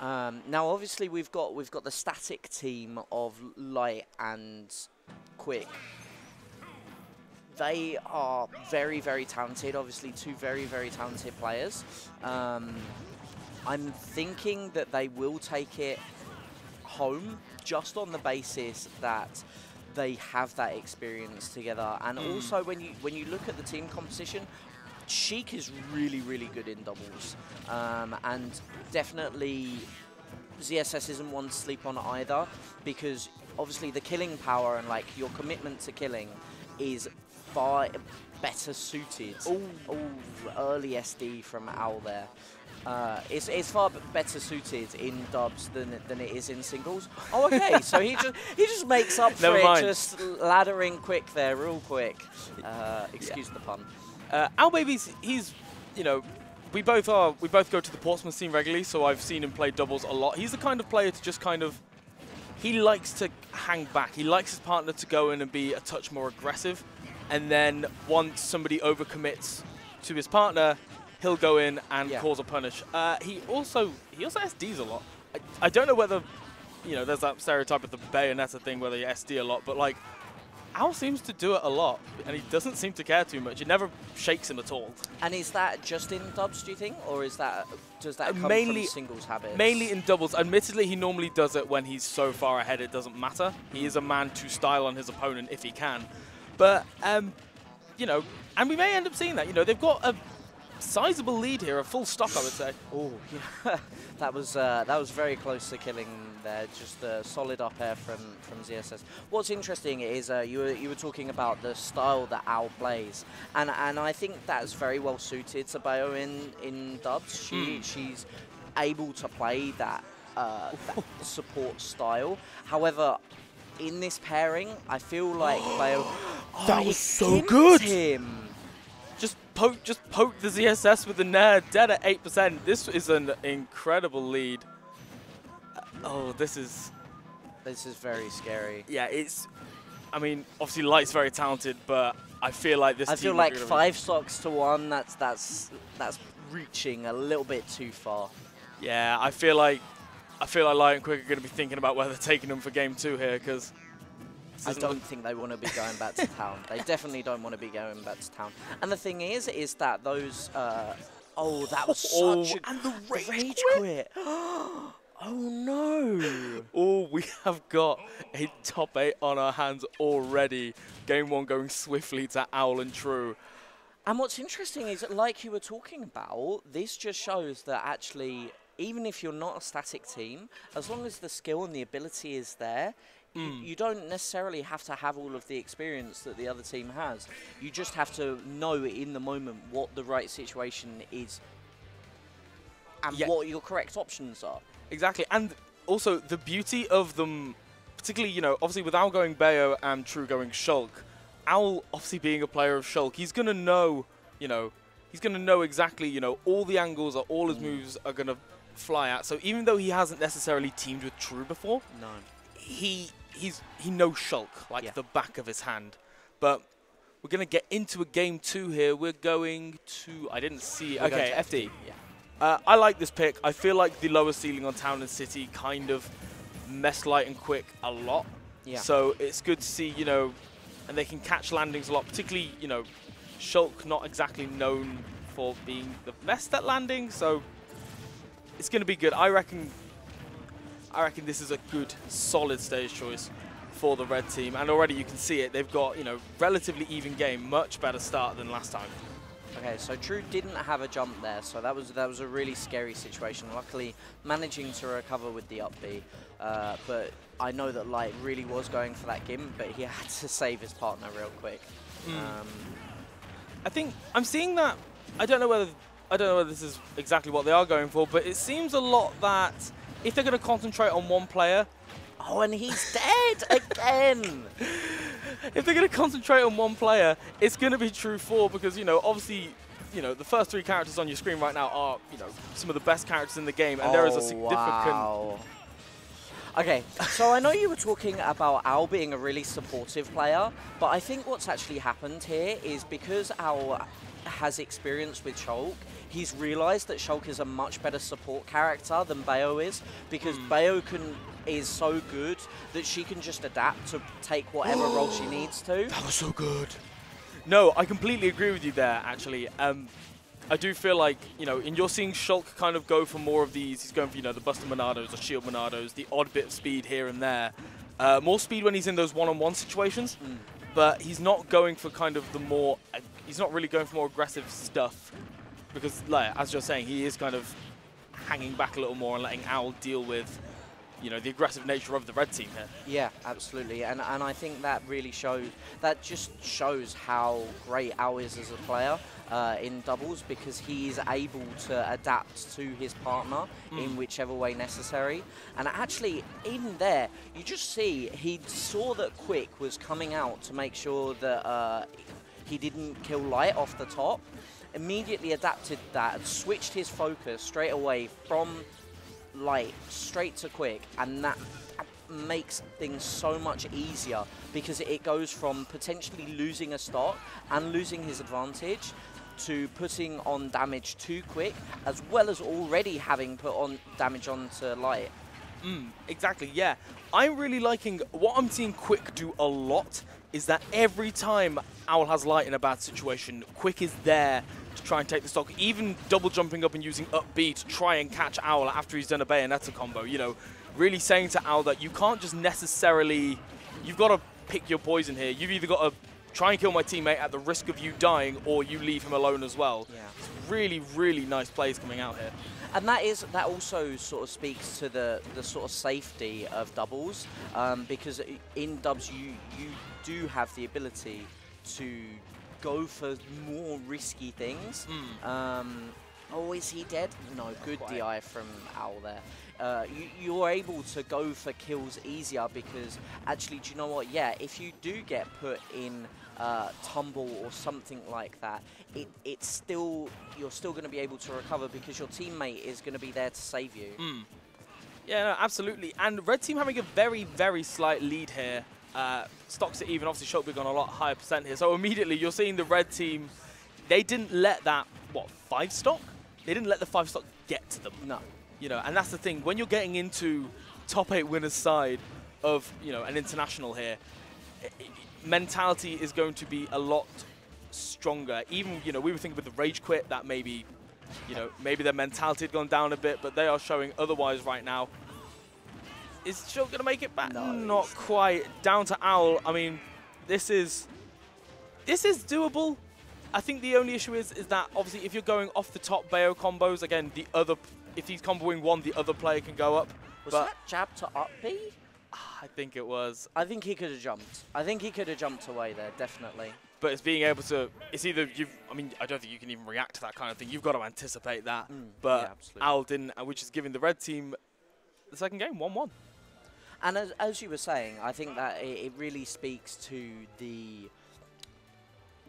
Now, obviously, we've got the static team of Light and quiK. They are very, very talented. Obviously, two very, very talented players. I'm thinking that they will take it home just on the basis that they have that experience together. And also, when you look at the team composition, quiK is really, really good in doubles. And definitely, ZSS isn't one to sleep on either, because obviously the killing power and like your commitment to killing is far better suited. Oh, early SD from Owl there. It's far better suited in dubs than it is in singles. Oh, okay. So he just makes up for it, just laddering quick there, real quick. Excuse the pun. Owlbbs, he's, you know, we both go to the Portsmouth scene regularly, so I've seen him play doubles a lot. He's the kind of player to just kind of, he likes to hang back. He likes his partner to go in and be a touch more aggressive. And then once somebody overcommits to his partner, he'll go in and cause a punish. He also SDs a lot. I don't know whether, you know, there's that stereotype of the Bayonetta thing where they SD a lot, but like, Owl seems to do it a lot, and he doesn't seem to care too much. It never shakes him at all. And is that just in dubs, do you think? Or is that, does that come from singles habits? Mainly in doubles. Admittedly, he normally does it when he's so far ahead it doesn't matter. He is a man to style on his opponent if he can. But, you know, and we may end up seeing that. You know, they've got a sizable lead here, a full stock, I would say. Oh, yeah. that was very close to killing there. Just a solid up air from ZSS. What's interesting is you were talking about the style that Owl plays, and I think that's very well suited to Bayo in dubs. She's able to play that support style. However, in this pairing, I feel like Bayo that was so good. Him. Just poke the ZSS with the Nair, dead at 8%. This is an incredible lead. Oh, this is very scary. Yeah, I mean, obviously Light's very talented, but I feel like this. I feel like 5 stocks to 1. That's reaching a little bit too far. Yeah, I feel like Light and quiK are going to be thinking about whether taking them for game 2 here, because I don't think they want to be going back to town. They definitely don't want to be going back to town. And the thing is that those oh, that was such a and the rage quit. Oh no! Oh, we have got a top 8 on our hands already. Game 1 going swiftly to Owl and Tru. And what's interesting is that, like you were talking about, this just shows that actually, even if you're not a static team, as long as the skill and the ability is there, you don't necessarily have to have all of the experience that the other team has. You just have to know in the moment what the right situation is and what your correct options are. Exactly, and also the beauty of them, particularly, you know, obviously with Owl going Bayo and Tru going Shulk, Owl obviously being a player of Shulk, he's going to know, you know, exactly, you know, all the angles or all his moves are going to fly at. So even though he hasn't necessarily teamed with Tru before, he knows Shulk like the back of his hand. But we're going to get into a game 2 here. We're going to, I didn't see, okay, FD. Yeah. I like this pick. I feel like the lower ceiling on Town and City kind of mess Light and quiK a lot. Yeah. So it's good to see, you know, and they can catch landings a lot, particularly, you know, Shulk not exactly known for being the best at landing, so it's going to be good. I reckon this is a good, solid stage choice for the red team, and already you can see it. They've got, you know, relatively even game, much better start than last time. Okay, so Tru didn't have a jump there, so that was a really scary situation. Luckily, managing to recover with the up B, but I know that Light really was going for that gimp, but he had to save his partner real quick. I think I'm seeing that. I don't know whether this is exactly what they are going for, but it seems a lot that if they're going to concentrate on one player. Oh, and he's dead again. If they're going to concentrate on one player, it's going to be Tru4 because, you know, obviously, you know, the first 3 characters on your screen right now are, you know, some of the best characters in the game, and there is a significant... Wow. Okay, so I know you were talking about Owl being a really supportive player, but I think what's actually happened here is because Owl has experience with Shulk, he's realized that Shulk is a much better support character than Bayo is, because Bayo is so good that she can just adapt to take whatever role she needs to. That was so good. No, I completely agree with you there, actually. I do feel like, you know, you're seeing Shulk kind of go for more of these. He's going for, you know, the Buster Monados, the Shield Monados, the odd bit of speed here and there. More speed when he's in those one-on-one situations, but he's not going for kind of the more, he's not really going for more aggressive stuff, because, like, as you're saying, he is kind of hanging back a little more and letting Owl deal with, you know, the aggressive nature of the red team here. Yeah, absolutely, and I think that really shows, that just shows how great Owl is as a player in doubles, because he is able to adapt to his partner in whichever way necessary. And actually, in there, you just see, he saw that quiK was coming out to make sure that he didn't kill Light off the top, immediately adapted that and switched his focus straight away from Light straight to quiK, and that makes things so much easier, because it goes from potentially losing a stock and losing his advantage to putting on damage to quiK, as well as already having put on damage onto Light. Exactly, yeah. I'm really liking, what I'm seeing quiK do a lot is that every time Owl has Light in a bad situation, quiK is there to try and take the stock, even double jumping up and using up B to try and catch Owl after he's done a Bayonetta combo. You know, really saying to Owl that you can't just necessarily, you've got to pick your poison here. You've either got to try and kill my teammate at the risk of you dying, or you leave him alone as well. Yeah. It's really, really nice plays coming out here. And that also sort of speaks to the sort of safety of doubles, because in dubs you do have the ability to go for more risky things. Oh, is he dead? No, good DI from Owl there. You're able to go for kills easier, because actually, do you know what? Yeah, if you do get put in tumble or something like that, you're still going to be able to recover, because your teammate is going to be there to save you. Yeah, no, absolutely. And red team having a very, very slight lead here. Stocks are even, obviously Shulk on a lot higher percent here. So immediately you're seeing the red team, they didn't let that, what, 5 stock? They didn't let the 5 stock get to them. No. You know, and that's the thing. When you're getting into top 8 winners side of, you know, an international here, mentality is going to be a lot stronger. Even, you know, we were thinking with the rage quit that maybe, you know, maybe their mentality had gone down a bit, but they are showing otherwise right now. Is Shulk going to make it back? No, not quite. Down to Owl. I mean, this is doable. I think the only issue is that obviously if you're going off the top Bayo combos, again, if he's comboing one, the other player can go up. Was that jab to up B? I think it was. I think he could have jumped. I think he could have jumped away there, definitely. But it's being able to, it's either I mean, I don't think you can even react to that kind of thing. You've got to anticipate that. But yeah, Owl didn't, which is giving the red team the second game, 1-1. And as you were saying, I think that it really speaks to the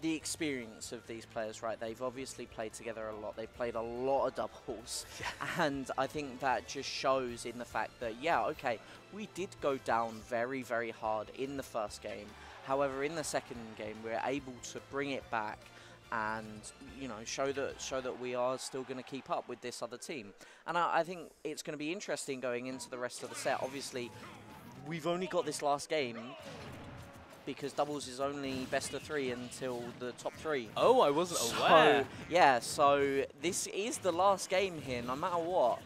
experience of these players, right? They've obviously played together a lot. They've played a lot of doubles. Yeah. And I think that just shows in the fact that, yeah, okay, we did go down very, very hard in the first game. However, in the second game, we're able to bring it back and, you know, show that we are still going to keep up with this other team. And I think it's going to be interesting going into the rest of the set. Obviously, we've only got this last game because doubles is only best of 3 until the top 3. Oh, I wasn't aware. Yeah, so this is the last game here, no matter what.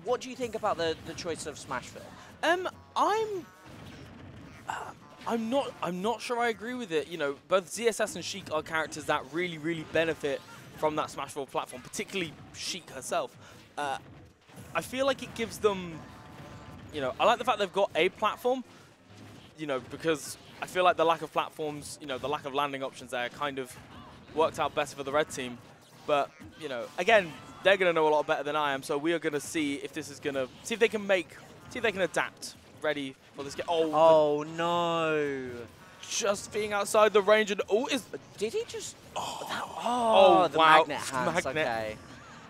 What do you think about the choice of Smashville? I'm not sure I agree with it. You know, both ZSS and quiK are characters that really, really benefit from that Smashville platform, particularly quiK herself. I feel like it gives them, you know, I like the fact they've got a platform, you know, because I feel like the lack of platforms, you know, the lack of landing options there kind of worked out better for the red team. But, you know, again, they're going to know a lot better than I am, so we are going to see if this is going to, see if they can adapt. Ready for this game. Oh no. Just being outside the range and did he just the wow, magnet hands, okay.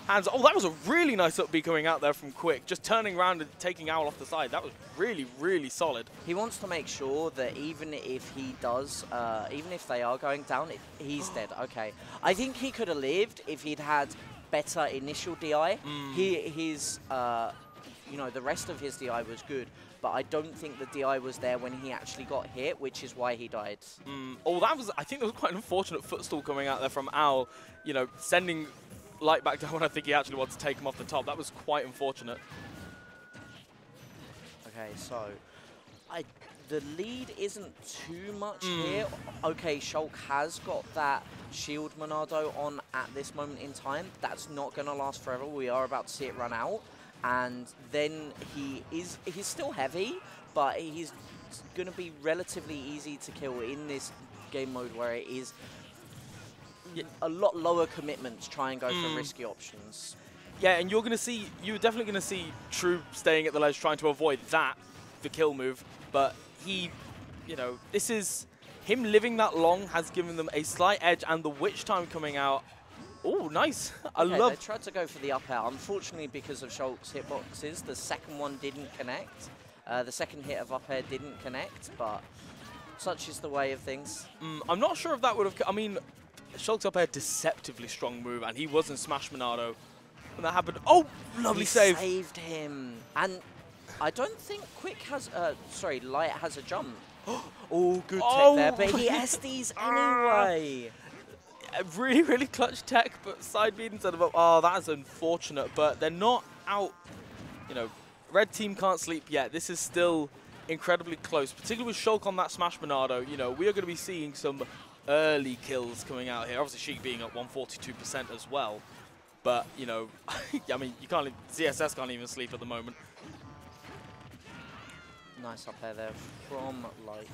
hands. Oh, that was a really nice up B coming out there from quiK. Just turning around and taking Owl off the side. That was really, really solid. He wants to make sure that even if he does, even if they are going down, he's dead. Okay. I think he could have lived if he'd had better initial DI. His, you know, the rest of his DI was good, but I don't think the DI was there when he actually got hit, which is why he died. Oh, that was, I think that was quite an unfortunate footstool coming out there from Owl, you know, sending Light back down when I think he actually wanted to take him off the top. That was quite unfortunate. Okay, so the lead isn't too much here. Okay, Shulk has got that shield Monado on at this moment in time. That's not going to last forever. We are about to see it run out. And then he's still heavy, but he's going to be relatively easy to kill in this game mode where it is a lot lower commitments, try and go for risky options. Yeah, and you're definitely going to see Tru staying at the ledge trying to avoid that, the kill move. But he, you know, this is, him living that long has given them a slight edge, and the witch time coming out. Oh, nice. I love. They tried to go for the up air. Unfortunately, because of Shulk's hitboxes, the second one didn't connect. The second hit of up air didn't connect, but such is the way of things. I'm not sure if that would have, I mean, Shulk's up air, deceptively strong move, and he was in Smash Monado when that happened. Oh, lovely save. Saved him. And I don't think quiK has, sorry, Light has a jump. Oh, good tech there, but he SDs anyway. Really, really clutch tech, but side beat instead of, oh, that's unfortunate, but they're not out, you know, red team can't sleep yet. This is still incredibly close, particularly with Shulk on that Smash Monado. You know, we are going to be seeing some early kills coming out here. Obviously, Sheik being at 142% as well, but, you know, I mean, you can't, ZSS can't even sleep at the moment. Nice up there from Light.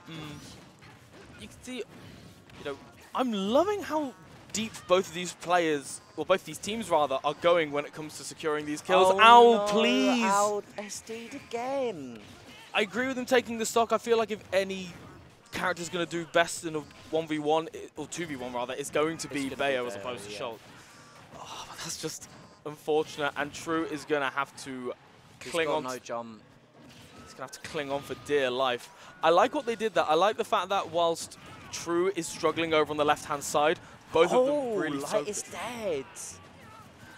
You can see, you know, I'm loving how deep both of these players, or both these teams rather, are going when it comes to securing these kills. Oh Owl, no, please! Owl SD'd again. I agree with him taking the stock. I feel like if any character's going to do best in a 1v1, or 2v1 rather, it's going to be Bayo as opposed to Shulk. Oh, but that's just unfortunate, and Tru is going to have to cling on. No jump. He's going to have to cling on for dear life. I like what they did there. I like the fact that whilst Tru is struggling over on the left-hand side, both of them really Light is dead.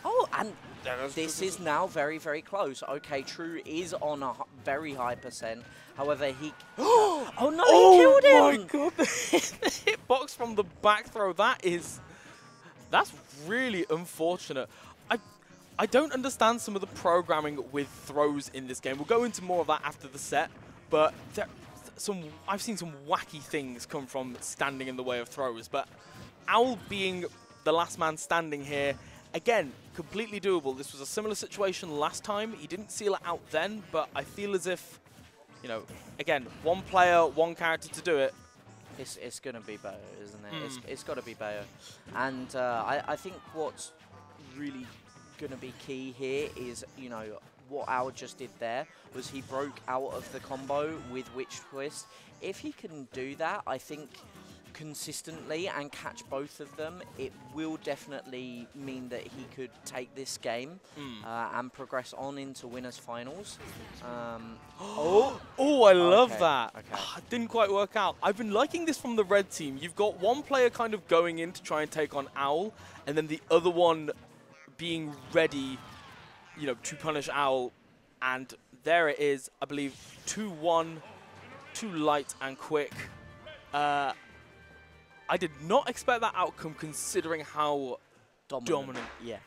Oh, and this is now very, very close. Okay, Tru is on a very high percent. However, he... oh no, he killed him! Oh my god, the hitbox from the back throw, that's really unfortunate. I don't understand some of the programming with throws in this game. We'll go into more of that after the set, but I've seen some wacky things come from standing in the way of throws, but Owl being the last man standing here, again, completely doable. This was a similar situation last time. He didn't seal it out then, but I feel as if, you know, again, one player, one character to do it. It's going to be Bayo, isn't it? It's got to be Bayo. And I think what's really going to be key here is, you know, what Owl just did there was he broke out of the combo with Witch Twist. If he can do that, I think consistently and catch both of them, it will definitely mean that he could take this game and progress on into winners finals. I love that. Okay. Didn't quite work out. I've been liking this from the red team. You've got one player kind of going in to try and take on Owl, and then the other one being ready, you know, to punish Owl. And there it is, I believe, 2-1 to Light and quiK. I did not expect that outcome considering how dominant. Yeah.